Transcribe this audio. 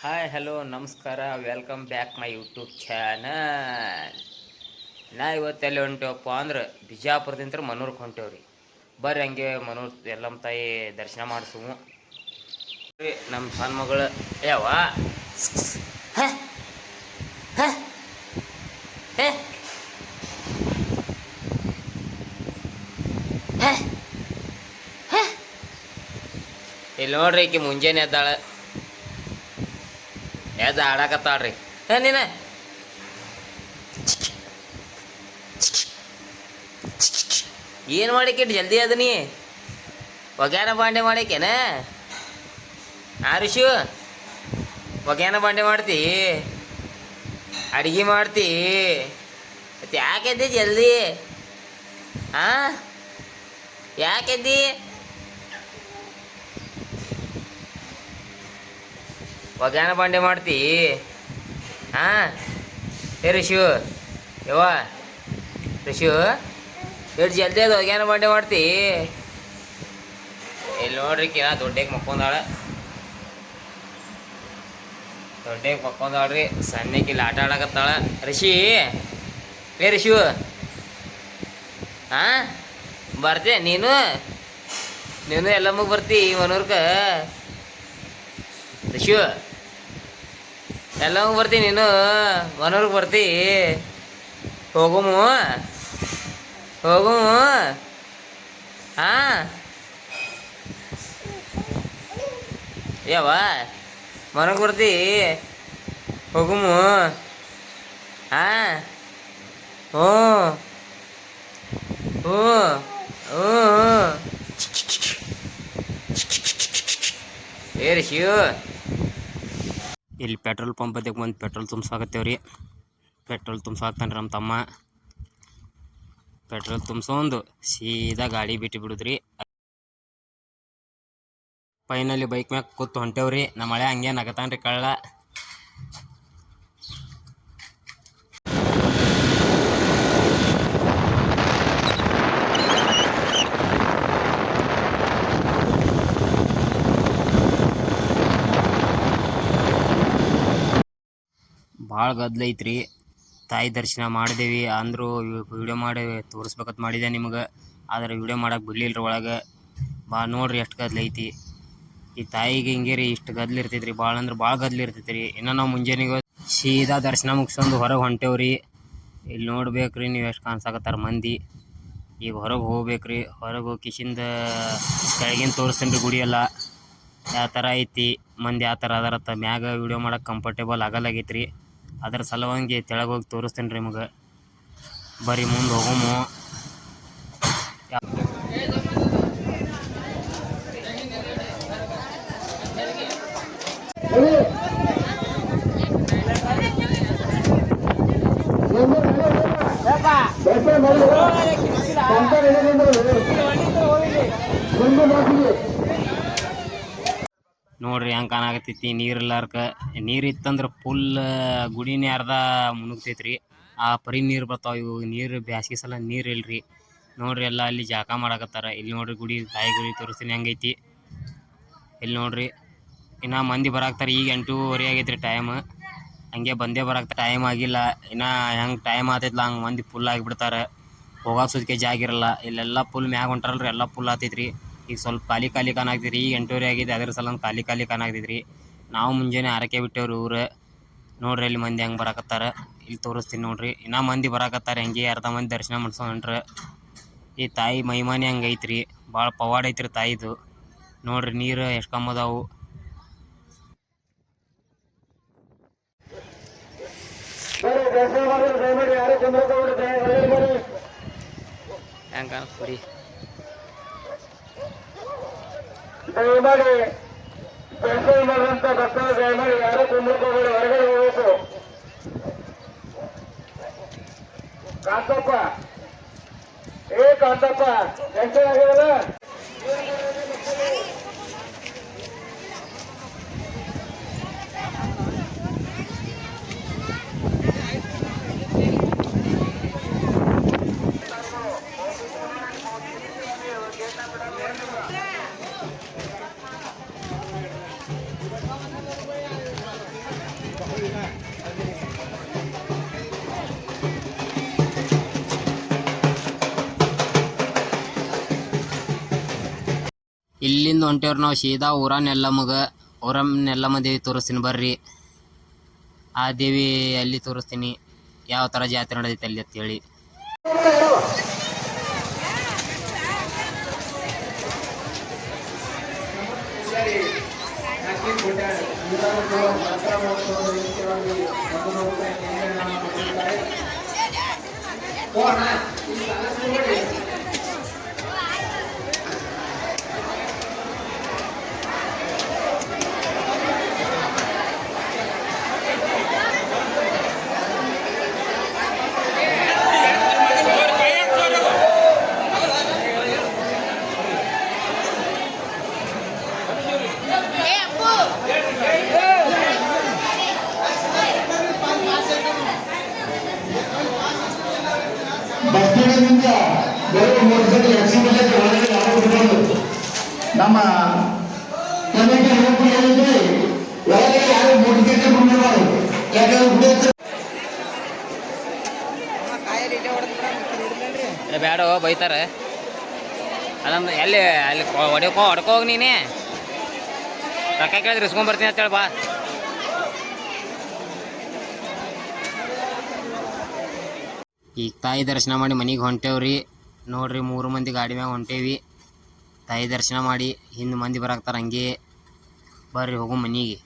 Hi hello ನಮಸ್ಕಾರ welcome back my YouTube channel. ಇವತ್ತೆಲ್ಲಿ ಹೊಂಟೇವಪ್ಪ ಅಂದ್ರೆ ಬಿಜಾಪುರದಿಂದ ಮನೂರ್ಗೆ ಹೊಂಟೇವ್ರಿ. ಬರ್ರಿ ಹಂಗೆ ಮನೂರ್ ಎಲ್ಲಮ್ಮ ತಾಯಿ ದರ್ಶನ ಮಾಡಿಸುವು. ನಮ್ಮ ಸಣ್ಣ ಮಗಳು ಯಾವ ಇಲ್ಲಿ ನೋಡ್ರಿ ಈಕಿ ಮುಂಜಾನೆ ಎದ್ದಾಳೆ, ಆಡಾಕತ್ತಾಳ್ರಿ. ನೀನ ಏನು ಮಾಡಿಕಿಟ್ಟು ಜಲ್ದಿ ಅದ ನೀ ಒಗ್ಯಾನ ಬಾಂಡೆ ಮಾಡಿಕೇನ ಆರುಷು? ಒಗ್ಯಾನ ಬಾಂಡೆ ಮಾಡ್ತಿ, ಅಡುಗೆ ಮಾಡ್ತಿ, ಮತ್ತು ಯಾಕೆದ್ದಿ ಜಲ್ದಿ? ಹಾಂ, ಯಾಕೆದ್ದಿ? ಒಗ್ಯಾನ ಬಾಂಡೆ ಮಾಡ್ತಿ? ಹಾಂ. ರಿಷು ಯವ್ವ, ರಿಷು ಎಷ್ಟು ಜಲ್ದಿ ಅದು ಒಗ್ಯಾನ ಬಾಂಡೆ ಮಾಡ್ತಿ? ಇಲ್ಲಿ ನೋಡ್ರಿ ಕಿನ ದೊಡ್ಡಗೆ ಮಕ್ಕೊಂದಾಳ್ರಿ. ಸಣ್ಣಕ್ಕೆ ಇಲ್ಲಿ ಆಟ ಆಡಕತ್ತಾಳ. ರಿಷಿ ರಿಷು, ಹಾಂ ಬರ್ತೀಯ ನೀನು ಎಲ್ಲಮ್ಮ ಬರ್ತಿ ಮನೂರ್ಕ? ರಿಷು ಎಲ್ಲಮ್ಮ ಬರ್ತಿ ನೀನು ಮನೂರ್ಗೆ ಬರ್ತಿ? ಹೋಗುಮು ಹಾಂ. ಯಾವ ಮನಗೆ ಬರ್ತಿ? ಹೋಗುಮು ಹಾಂ. ಹ್ಞೂ ಹ್ಞೂ ಹ್ಞೂ ಶಿವ. ಇಲ್ಲಿ ಪೆಟ್ರೋಲ್ ಪಂಪ್ ಅದಕ್ಕೆ ಬಂದು ಪೆಟ್ರೋಲ್ ತುಂಬ್ಸಾಕತ್ತೇವ್ರಿ. ಪೆಟ್ರೋಲ್ ತುಂಬ್ಸಾಕ್ತಾನೆ ನಮ್ಮ ತಮ್ಮ. ಪೆಟ್ರೋಲ್ ತುಂಬ್ಸೊಂದು ಸೀದಾ ಗಾಡಿ ಬಿಟ್ಟು ಬಿಡುದ್ರಿ. ಫೈನಲಿ ಬೈಕ್ ಮ್ಯಾಗ ಕೂತು ಹೊಂಟೇವ್ರಿ. ನಮ್ಮ ಮಳೆ ಹಂಗೆ ನಗತಾನ್ರಿ ಕಳ್ಳ. ಭಾಳ ಗದ್ದಲ ಐತ್ರಿ. ತಾಯಿ ದರ್ಶನ ಮಾಡಿದೇವಿ ಅಂದರು ವಿಡಿಯೋ ಮಾಡಿ ತೋರಿಸ್ಬೇಕಂತ ಮಾಡಿದೆ ನಿಮಗೆ, ಆದರೆ ವಿಡಿಯೋ ಮಾಡಕ್ಕೆ ಬಿಡಲಿಲ್ಲ ಒಳಗೆ. ನೋಡ್ರಿ ಎಷ್ಟು ಗದ್ದಲ ಐತಿ. ಈ ತಾಯಿಗೆ ಹಿಂಗೆ ರೀ, ಇಷ್ಟು ಗದ್ದಲ ಇರ್ತೈತ್ರಿ. ಭಾಳ ಅಂದ್ರೆ ಭಾಳ ಗದ್ದಲ ಇರ್ತೈತ್ರಿ. ಇನ್ನು ನಾವು ಮುಂಜಾನೆಗೆ ಸೀದಾ ದರ್ಶನ ಮುಗಿಸ್ಕೊಂಡು ಹೊರಗೆ ಹೊಂಟೇವ್ರಿ. ಇಲ್ಲಿ ನೋಡ್ಬೇಕ್ರಿ ನೀವು ಎಷ್ಟು ಕಾಣಿಸಾಕತ್ತಾರ ಮಂದಿ. ಈಗ ಹೊರಗೆ ಹೋಗ್ಬೇಕ್ರಿ. ಹೊರಗೆ ಹೋಗಿ ಕಿಶಿಂದ ಕೆಳಗಿನ ತೋರಿಸ್ತೀನಿ ರೀ ಗುಡಿ ಎಲ್ಲ ಯಾವ ಥರ ಐತಿ, ಮಂದಿ ಯಾವ ಥರ ಅದರತ್ತ. ಮ್ಯಾಗ ವಿಡಿಯೋ ಮಾಡಕ್ಕೆ ಕಂಫರ್ಟೇಬಲ್ ಆಗಲ್ಲಾಗೈತ್ರಿ. ಅದ್ರ ಸಲುವಾಗಿ ತೆಳಗೆ ಹೋಗಿ ತೋರಿಸ್ತೀನಿ ರೀ ನಿಮಗೆ. ಬರೀ ಮುಂದೆ ಹೋಗಮು. ನೋಡ್ರಿ ಹೆಂಗೆ ಕಾಣಾಕತ್ತೈತಿ ನೀರಿಲ್ಲಾರ್ಕ. ನೀರಿತ್ತಂದ್ರೆ ಫುಲ್ ಗುಡಿನೇ ಅರ್ಧ ಮುಳುಗ್ತೈತ್ರಿ. ಆ ಪರಿ ನೀರು ಬರ್ತಾವೆ. ಇವು ನೀರು ಬ್ಯಾಸ್ಗೆ ಸಲ ನೀರು ಇಲ್ರಿ. ನೋಡ್ರಿ ಎಲ್ಲ ಅಲ್ಲಿ ಜಾಕ ಮಾಡಾಕತ್ತಾರ. ಇಲ್ಲಿ ನೋಡ್ರಿ ಗುಡಿ, ತಾಯಿ ಗುಡಿ ತೋರಿಸ್ತೀನಿ ಹೆಂಗೈತಿ. ಇಲ್ಲಿ ನೋಡ್ರಿ ಇನ್ನು ಮಂದಿ ಬರಾಕ್ತಾರೆ. ಈಗ 8:30 ಆಗೈತ್ರಿ ಟೈಮ್. ಹಂಗೆ ಬಂದೇ ಬರಾಕ್ತ ಟೈಮ್ ಆಗಿಲ್ಲ ಇನ್ನು. ಹೆಂಗೆ ಟೈಮ್ ಆತೈತ್ಲ ಹಂಗೆ ಮಂದಿ ಫುಲ್ ಆಗಿಬಿಡ್ತಾರೆ. ಹೋಗಾಕ ಸುದ್ಕೆ ಜಾಗ ಇರಲ್ಲ. ಇಲ್ಲೆಲ್ಲ ಫುಲ್ ಮ್ಯಾಗ ಹೊಂಟಾರಲ್ರಿ, ಎಲ್ಲ ಫುಲ್ ಆತೈತ್ರಿ. ಈಗ ಸ್ವಲ್ಪ ಖಾಲಿ ಕಾಣಾಕ್ತೈತ್ರಿ. ಈಗ 8:30 ಆಗಿದೆ, ಅದ್ರ ಸಲ ಖಾಲಿ ಕಾಣಾಕ್ತೈತ್ರಿ. ನಾವು ಮುಂಜಾನೆ 6ಕ್ಕೆ ಬಿಟ್ಟೇವ್ರಿ ಊರು. ನೋಡ್ರಿ ಅಲ್ಲಿ ಮಂದಿ ಹೆಂಗೆ ಬರಾಕತ್ತಾರ. ಇಲ್ಲಿ ತೋರಿಸ್ತೀನಿ ನೋಡ್ರಿ. ಇನ್ನೂ ಮಂದಿ ಬರಾಕತ್ತಾರೆ. ಹೆಂಗೆ ಅರ್ಧ ಮಂದಿ ದರ್ಶನ ಮಾಡ್ಸ್ಕೊಂಡು ಹೊಂಟ್ರೆ. ಈ ತಾಯಿ ಮಹಿಮಾನೆ ಹಂಗೆ ಐತ್ರಿ. ಭಾಳ ಪವಾಡ ಐತ್ರಿ ತಾಯಿದು. ನೋಡ್ರಿ ನೀರು ಎಷ್ಟು ಕಮ್ಮಿ ಅದಾವು. ಹೆಂಗ ಕುಡಿ ದಯಮಾಡಿ ದರ್ಶನ ಮಾಡುವಂತ ಭಕ್ತರು ದಯಮಾಡಿ ಯಾರು ಕುಂದ್ರಕೋಬೇಡಿ, ಹೊರಗಡೆ ಹೋಗಬೇಕು. ಕಾಂತಪ್ಪ ಕಾಂತಪ್ಪ ದರ್ಶನ ಆಗಿರಲ್ಲ. ಇಲ್ಲಿಂದ ಹೊಂಟೇವ್ರಿ ನಾವು ಸೀದಾ ಊರನ್ ದೇವಿ ತೋರಿಸ್ತೀನಿ ಬರ್ರಿ. ಆ ದೇವಿ ಅಲ್ಲಿ ತೋರಿಸ್ತೀನಿ ಯಾವ ಥರ ಜಾತ್ರೆ ನಡೆದೈತೆ ಅಲ್ಲಿ ಅಂತೇಳಿ. ಬಸ್ತಿಗಳಿಂದ ಬರುವ ಮೋಟರ್ಸೈಕಲ್ ಆಕ್ಸಿಡೆಂಟ್ ಒಳಗಡೆ ಯಾರು ಬಿಡಬಾರ್ದು. ನಮ್ಮ ಕಮಿಟಿ ಹೇಳಿದ್ರೆ ಒಳಗಡೆ ಯಾರು ಮೋಟರ್ಸೈಕಲ್ ಬಿಡಬಾರ್ದು. ಯಾಕಂದ್ರೆ ಬೇಡ ಬೈತಾರೆ. ಅದಮ್ಮ ಎಲ್ಲಿ ಅಲ್ಲಿ ಹೊಡ್ಕೋ ಹೋಗಿ ನೀನೇ ರೊಕ್ಕ ಕೇಳಿದ್ರೆ ಇಸ್ಕೊಂಬರ್ತೀನಿ ಅಂತೇಳಿ ಬಾ. ಈಗ ತಾಯಿ ದರ್ಶನ ಮಾಡಿ ಮನೆಗೆ ಹೊಂಟೇವ್ರಿ. ನೋಡ್ರಿ 3 ಮಂದಿ ಗಾಡಿ ಮ್ಯಾಗ ಹೊಂಟೇವಿ. ತಾಯಿ ದರ್ಶನ ಮಾಡಿ ಹಿಂದೆ ಮಂದಿ ಬರಾಕ್ತಾರ. ಹಂಗೆ ಬರ್ರಿ ಹೋಗು ಮನೆಗೆ.